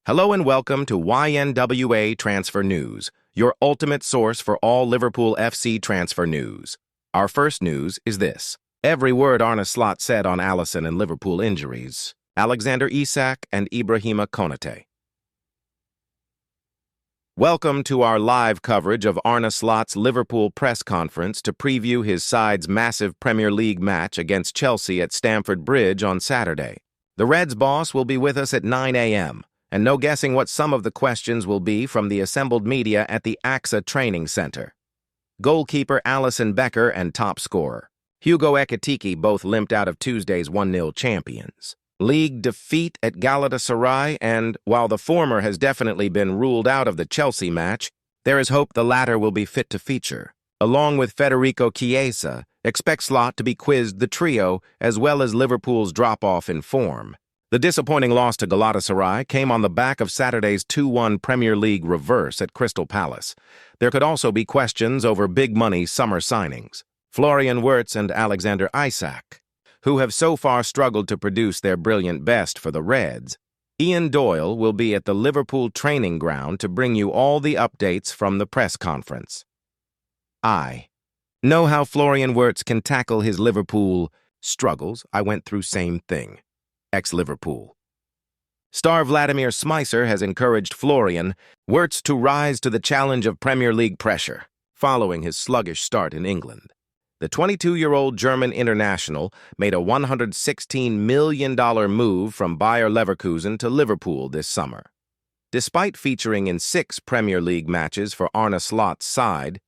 Hello and welcome to YNWA Transfer News, your ultimate source for all Liverpool FC transfer news. Our first news is this. Every word Arne Slot said on Alisson and Liverpool injuries. Isak and Ibrahima Konate. Welcome to our live coverage of Arne Slot's Liverpool press conference to preview his side's massive Premier League match against Chelsea at Stamford Bridge on Saturday. The Reds boss will be with us at 9 a.m., and no guessing what some of the questions will be from the assembled media at the AXA Training Center. Goalkeeper Alisson Becker and top scorer Hugo Ekitike both limped out of Tuesday's 1-0 champions. League defeat at Galatasaray, and while the former has definitely been ruled out of the Chelsea match, there is hope the latter will be fit to feature. Along with Federico Chiesa, expect Slot to be quizzed the trio as well as Liverpool's drop-off in form. The disappointing loss to Galatasaray came on the back of Saturday's 2-1 Premier League reverse at Crystal Palace. There could also be questions over big-money summer signings. Florian Wirtz and Alexander Isak, who have so far struggled to produce their brilliant best for the Reds. Ian Doyle will be at the Liverpool training ground to bring you all the updates from the press conference. I know how Florian Wirtz can tackle his Liverpool struggles. I went through same thing. Ex-Liverpool. Star Vladimir Smicer has encouraged Florian Wirtz to rise to the challenge of Premier League pressure, following his sluggish start in England. The 22-year-old German international made a $116 million move from Bayer Leverkusen to Liverpool this summer. Despite featuring in 6 Premier League matches for Arne Slot's side,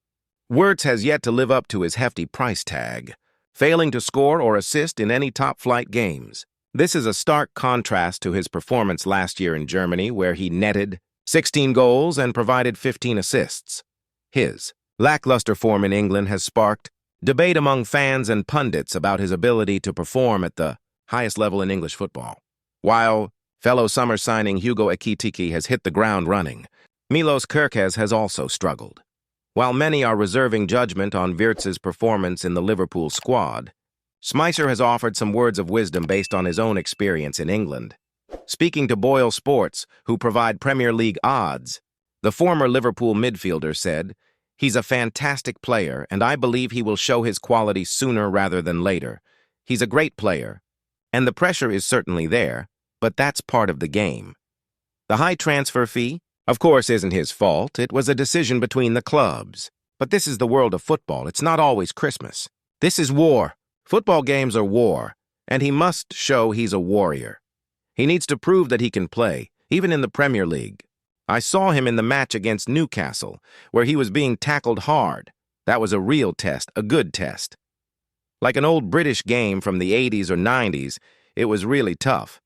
Wirtz has yet to live up to his hefty price tag, failing to score or assist in any top-flight games. This is a stark contrast to his performance last year in Germany, where he netted 16 goals and provided 15 assists. His lackluster form in England has sparked debate among fans and pundits about his ability to perform at the highest level in English football. While fellow summer signing Hugo Ekitike has hit the ground running, Milos Kerkez has also struggled. While many are reserving judgment on Wirtz's performance in the Liverpool squad, Smicer has offered some words of wisdom based on his own experience in England. Speaking to Boyle Sports, who provide Premier League odds, the former Liverpool midfielder said, "He's a fantastic player, and I believe he will show his quality sooner rather than later. He's a great player, and the pressure is certainly there, but that's part of the game." The high transfer fee, of course, isn't his fault. It was a decision between the clubs. But this is the world of football. It's not always Christmas. This is war. Football games are war, and he must show he's a warrior. He needs to prove that he can play, even in the Premier League. I saw him in the match against Newcastle, where he was being tackled hard. That was a real test, a good test. Like an old British game from the 80s or 90s, it was really tough.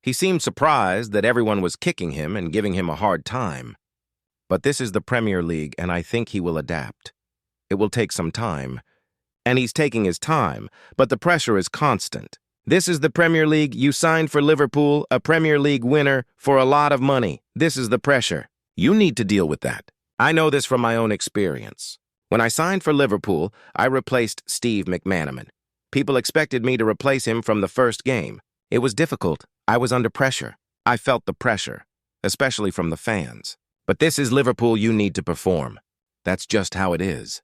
He seemed surprised that everyone was kicking him and giving him a hard time. But this is the Premier League, and I think he will adapt. It will take some time. And he's taking his time, but the pressure is constant. This is the Premier League. You signed for Liverpool, a Premier League winner, for a lot of money. This is the pressure. You need to deal with that. I know this from my own experience. When I signed for Liverpool, I replaced Steve McManaman. People expected me to replace him from the first game. It was difficult. I was under pressure. I felt the pressure, especially from the fans. But this is Liverpool. You need to perform. That's just how it is.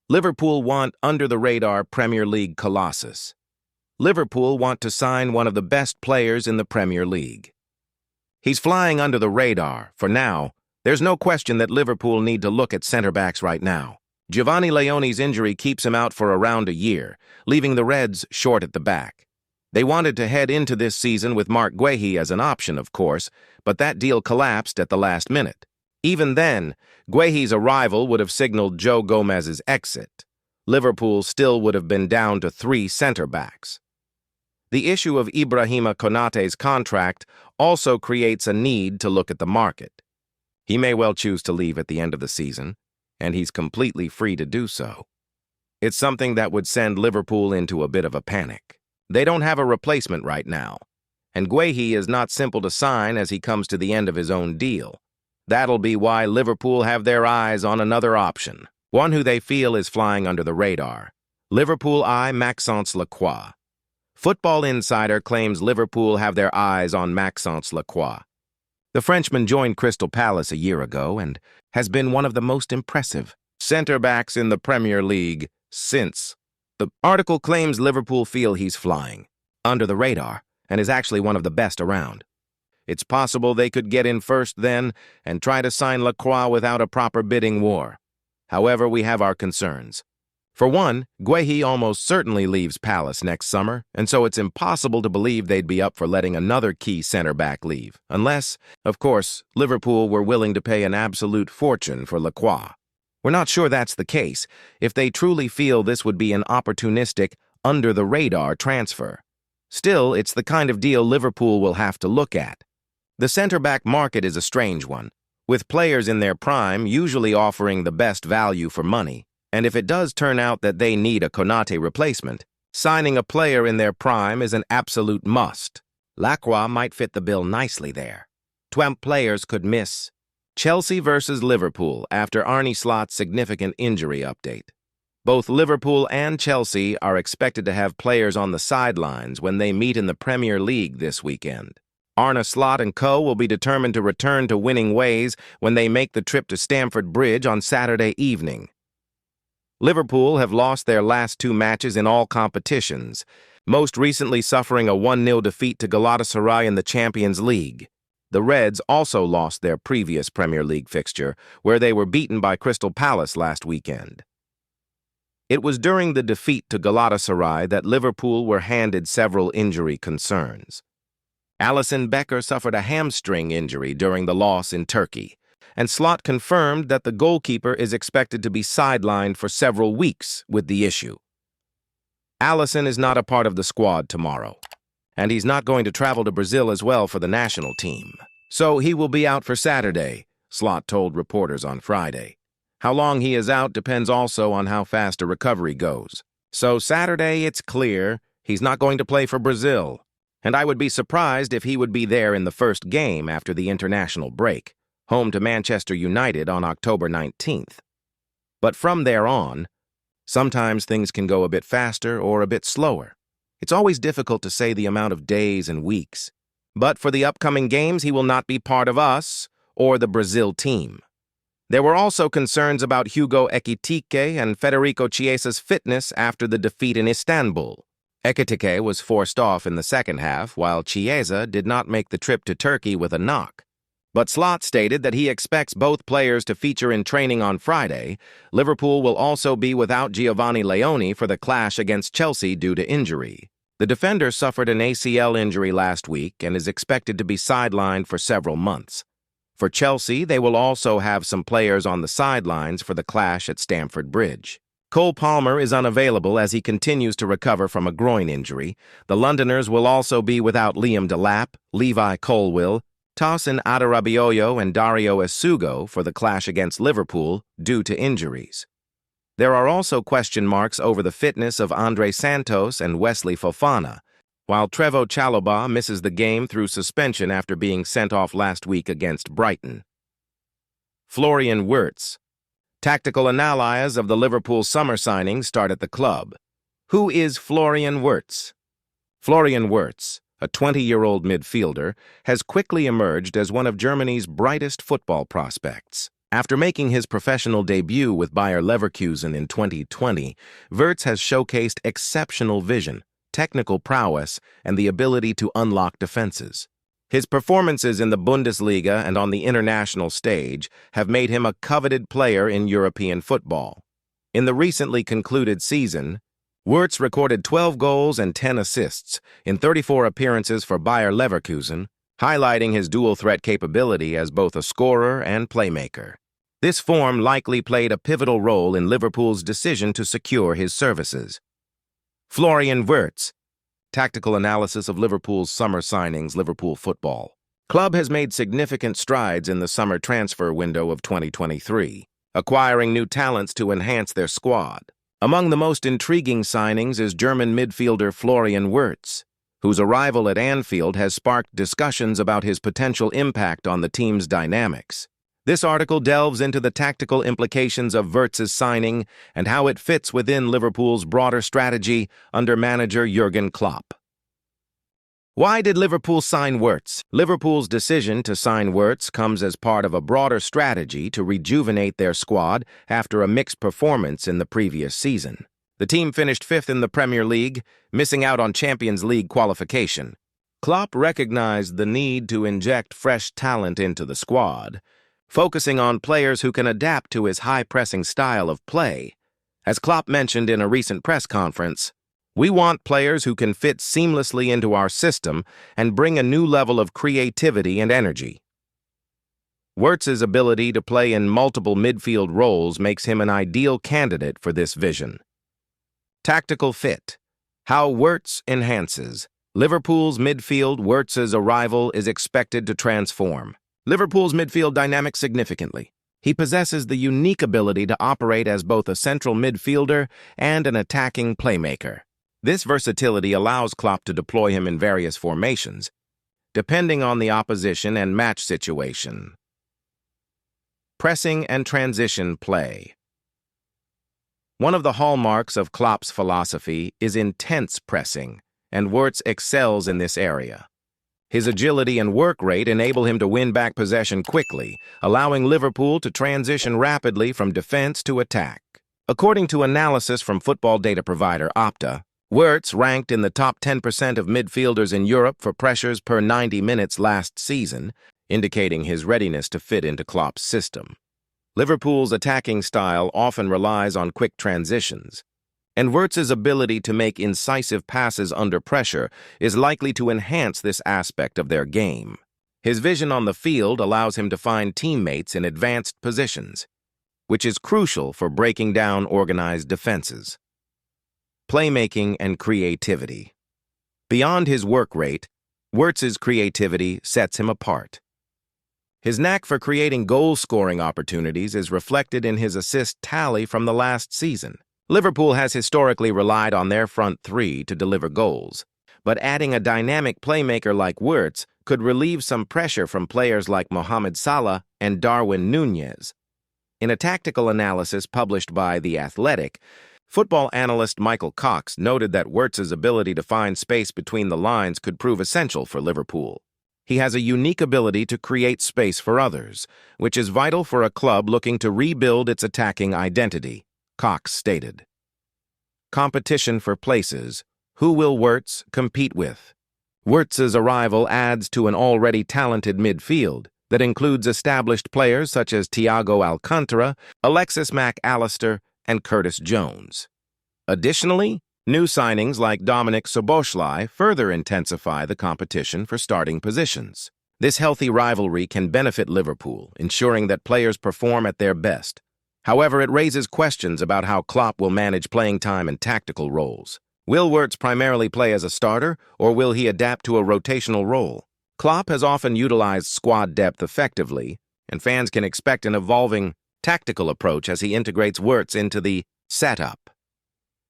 Liverpool want under-the-radar Premier League colossus. Liverpool want to sign one of the best players in the Premier League. He's flying under the radar. For now, there's no question that Liverpool need to look at centre-backs right now. Giovanni Leone's injury keeps him out for around a year, leaving the Reds short at the back. They wanted to head into this season with Marc Guehi as an option, of course, but that deal collapsed at the last minute. Even then, Guehi's arrival would have signaled Joe Gomez's exit. Liverpool still would have been down to 3 centre-backs. The issue of Ibrahima Konate's contract also creates a need to look at the market. He may well choose to leave at the end of the season, and he's completely free to do so. It's something that would send Liverpool into a bit of a panic. They don't have a replacement right now, and Guehi is not simple to sign as he comes to the end of his own deal. That'll be why Liverpool have their eyes on another option, one who they feel is flying under the radar. Liverpool eye Maxence Lacroix. Football Insider claims Liverpool have their eyes on Maxence Lacroix. The Frenchman joined Crystal Palace a year ago and has been one of the most impressive center-backs in the Premier League since. The article claims Liverpool feel he's flying under the radar and is actually one of the best around. It's possible they could get in first then and try to sign Lacroix without a proper bidding war. However, we have our concerns. For one, Guehi almost certainly leaves Palace next summer, and so it's impossible to believe they'd be up for letting another key center-back leave, unless, of course, Liverpool were willing to pay an absolute fortune for Lacroix. We're not sure that's the case, if they truly feel this would be an opportunistic, under-the-radar transfer. Still, it's the kind of deal Liverpool will have to look at. The center-back market is a strange one, with players in their prime usually offering the best value for money, and if it does turn out that they need a Konate replacement, signing a player in their prime is an absolute must. Lacroix might fit the bill nicely there. 20 players could miss. Chelsea versus Liverpool after Arne Slot's significant injury update. Both Liverpool and Chelsea are expected to have players on the sidelines when they meet in the Premier League this weekend. Arne Slot and co. will be determined to return to winning ways when they make the trip to Stamford Bridge on Saturday evening. Liverpool have lost their last 2 matches in all competitions, most recently suffering a 1-0 defeat to Galatasaray in the Champions League. The Reds also lost their previous Premier League fixture, where they were beaten by Crystal Palace last weekend. It was during the defeat to Galatasaray that Liverpool were handed several injury concerns. Alisson Becker suffered a hamstring injury during the loss in Turkey, and Slot confirmed that the goalkeeper is expected to be sidelined for several weeks with the issue. Alisson is not a part of the squad tomorrow, and he's not going to travel to Brazil as well for the national team. So he will be out for Saturday, Slot told reporters on Friday. How long he is out depends also on how fast a recovery goes. So Saturday, it's clear he's not going to play for Brazil, and I would be surprised if he would be there in the first game after the international break, home to Manchester United on October 19th. But from there on, sometimes things can go a bit faster or a bit slower. It's always difficult to say the amount of days and weeks. But for the upcoming games, he will not be part of us or the Brazil team. There were also concerns about Hugo Ekitike and Federico Chiesa's fitness after the defeat in Istanbul. Ekitike was forced off in the second half, while Chiesa did not make the trip to Turkey with a knock. But Slot stated that he expects both players to feature in training on Friday. Liverpool will also be without Giovanni Leone for the clash against Chelsea due to injury. The defender suffered an ACL injury last week and is expected to be sidelined for several months. For Chelsea, they will also have some players on the sidelines for the clash at Stamford Bridge. Cole Palmer is unavailable as he continues to recover from a groin injury. The Londoners will also be without Liam Delap, Levi Colwill, Tosin Adarabioyo, and Dario Esugo for the clash against Liverpool due to injuries. There are also question marks over the fitness of Andre Santos and Wesley Fofana, while Trevoh Chalobah misses the game through suspension after being sent off last week against Brighton. Florian Wirtz. Tactical analysis of the Liverpool summer signings start at the club. Who is Florian Wirtz? Florian Wirtz, a 20-year-old midfielder, has quickly emerged as one of Germany's brightest football prospects. After making his professional debut with Bayer Leverkusen in 2020, Wirtz has showcased exceptional vision, technical prowess, and the ability to unlock defenses. His performances in the Bundesliga and on the international stage have made him a coveted player in European football. In the recently concluded season, Wirtz recorded 12 goals and 10 assists in 34 appearances for Bayer Leverkusen, highlighting his dual-threat capability as both a scorer and playmaker. This form likely played a pivotal role in Liverpool's decision to secure his services. Florian Wirtz. Tactical analysis of Liverpool's summer signings, Liverpool football. Club has made significant strides in the summer transfer window of 2023, acquiring new talents to enhance their squad. Among the most intriguing signings is German midfielder Florian Wirtz, whose arrival at Anfield has sparked discussions about his potential impact on the team's dynamics. This article delves into the tactical implications of Wirtz's signing and how it fits within Liverpool's broader strategy under manager Jurgen Klopp. Why did Liverpool sign Wirtz? Liverpool's decision to sign Wirtz comes as part of a broader strategy to rejuvenate their squad after a mixed performance in the previous season. The team finished fifth in the Premier League, missing out on Champions League qualification. Klopp recognized the need to inject fresh talent into the squad, focusing on players who can adapt to his high-pressing style of play. As Klopp mentioned in a recent press conference, "We want players who can fit seamlessly into our system and bring a new level of creativity and energy." Wirtz's ability to play in multiple midfield roles makes him an ideal candidate for this vision. Tactical fit. How Wirtz enhances. Liverpool's midfield. Wirtz's arrival is expected to transform Liverpool's midfield dynamic significantly. He possesses the unique ability to operate as both a central midfielder and an attacking playmaker. This versatility allows Klopp to deploy him in various formations, depending on the opposition and match situation. Pressing and transition play. One of the hallmarks of Klopp's philosophy is intense pressing, and Wirtz excels in this area. His agility and work rate enable him to win back possession quickly, allowing Liverpool to transition rapidly from defense to attack. According to analysis from football data provider Opta, Wirtz ranked in the top 10% of midfielders in Europe for pressures per 90 minutes last season, indicating his readiness to fit into Klopp's system. Liverpool's attacking style often relies on quick transitions, and Wirtz's ability to make incisive passes under pressure is likely to enhance this aspect of their game. His vision on the field allows him to find teammates in advanced positions, which is crucial for breaking down organized defenses. Playmaking and creativity. Beyond his work rate, Wirtz's creativity sets him apart. His knack for creating goal-scoring opportunities is reflected in his assist tally from the last season. Liverpool has historically relied on their front three to deliver goals, but adding a dynamic playmaker like Wirtz could relieve some pressure from players like Mohamed Salah and Darwin Núñez. In a tactical analysis published by The Athletic, football analyst Michael Cox noted that Wirtz's ability to find space between the lines could prove essential for Liverpool. He has a unique ability to create space for others, which is vital for a club looking to rebuild its attacking identity, Cox stated. Competition for places. Who will Wirtz compete with? Wirtz's arrival adds to an already talented midfield that includes established players such as Thiago Alcantara, Alexis Mac Allister, and Curtis Jones. Additionally, new signings like Dominic Szoboszlai further intensify the competition for starting positions. This healthy rivalry can benefit Liverpool, ensuring that players perform at their best. However, it raises questions about how Klopp will manage playing time and tactical roles. Will Wirtz primarily play as a starter, or will he adapt to a rotational role? Klopp has often utilized squad depth effectively, and fans can expect an evolving tactical approach as he integrates Wirtz into the setup.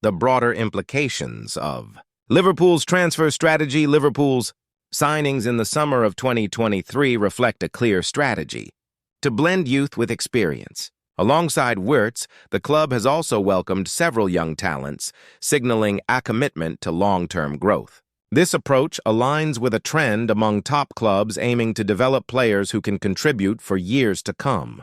The broader implications of Liverpool's transfer strategy. Liverpool's signings in the summer of 2023 reflect a clear strategy to blend youth with experience. Alongside Wirtz, the club has also welcomed several young talents, signaling a commitment to long-term growth. This approach aligns with a trend among top clubs aiming to develop players who can contribute for years to come.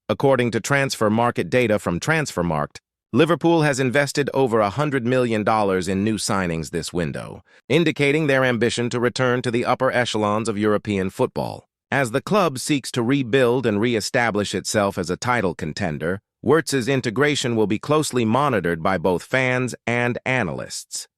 According to transfer market data from Transfermarkt, Liverpool has invested over $100 million in new signings this window, indicating their ambition to return to the upper echelons of European football. As the club seeks to rebuild and re-establish itself as a title contender, Wirtz's integration will be closely monitored by both fans and analysts.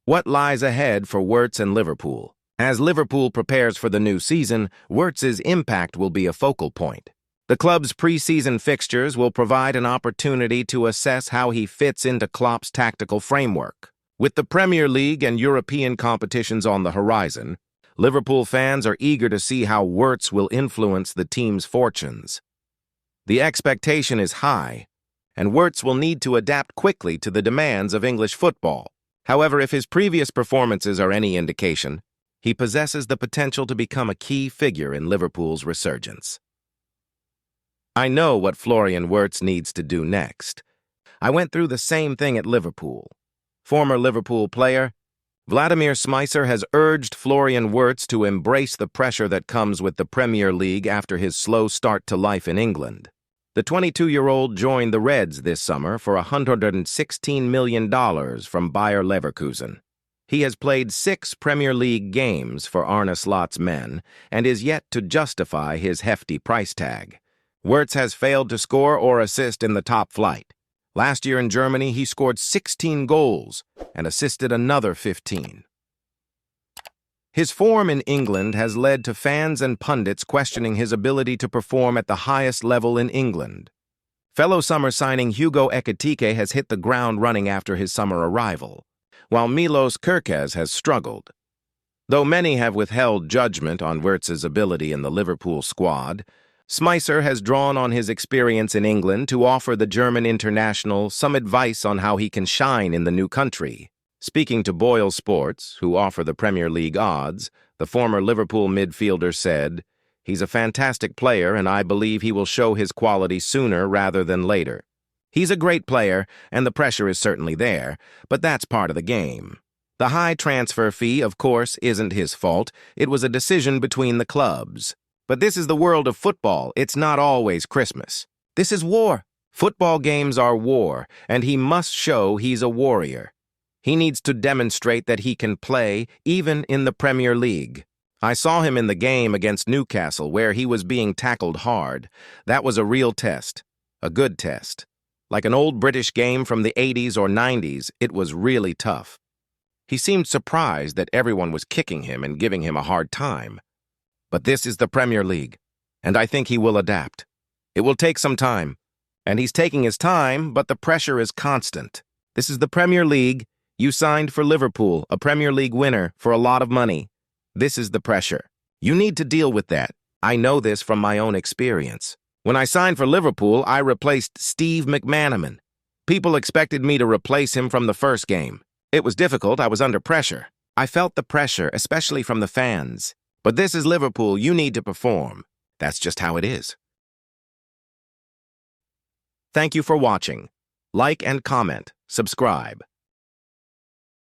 What lies ahead for Wirtz and Liverpool? As Liverpool prepares for the new season, Wirtz's impact will be a focal point. The club's pre-season fixtures will provide an opportunity to assess how he fits into Klopp's tactical framework. With the Premier League and European competitions on the horizon, Liverpool fans are eager to see how Wirtz will influence the team's fortunes. The expectation is high, and Wirtz will need to adapt quickly to the demands of English football. However, if his previous performances are any indication, he possesses the potential to become a key figure in Liverpool's resurgence. I know what Florian Wirtz needs to do next. I went through the same thing at Liverpool. Former Liverpool player, Vladimir Smicer has urged Florian Wirtz to embrace the pressure that comes with the Premier League after his slow start to life in England. The 22-year-old joined the Reds this summer for $116 million from Bayer Leverkusen. He has played 6 Premier League games for Arne Slot's men and is yet to justify his hefty price tag. Wirtz has failed to score or assist in the top flight. Last year in Germany, he scored 16 goals and assisted another 15. His form in England has led to fans and pundits questioning his ability to perform at the highest level in England. Fellow summer signing Hugo Ekitike has hit the ground running after his summer arrival, while Milos Kerkez has struggled. Though many have withheld judgment on Wirtz's ability in the Liverpool squad, Smicer has drawn on his experience in England to offer the German international some advice on how he can shine in the new country. Speaking to Boyle Sports, who offer the Premier League odds, the former Liverpool midfielder said, "He's a fantastic player and I believe he will show his quality sooner rather than later. He's a great player and the pressure is certainly there, but that's part of the game. The high transfer fee, of course, isn't his fault. It was a decision between the clubs. But this is the world of football. It's not always Christmas. This is war. Football games are war, and he must show he's a warrior. He needs to demonstrate that he can play even in the Premier League. I saw him in the game against Newcastle where he was being tackled hard. That was a real test, a good test. Like an old British game from the 80s or 90s, it was really tough. He seemed surprised that everyone was kicking him and giving him a hard time. But this is the Premier League, and I think he will adapt. It will take some time, and he's taking his time, but the pressure is constant. This is the Premier League. You signed for Liverpool, a Premier League winner, for a lot of money. This is the pressure. You need to deal with that. I know this from my own experience. When I signed for Liverpool, I replaced Steve McManaman. People expected me to replace him from the first game. It was difficult. I was under pressure. I felt the pressure, especially from the fans. But this is Liverpool. You need to perform. That's just how it is. Thank you for watching. Like and comment. Subscribe.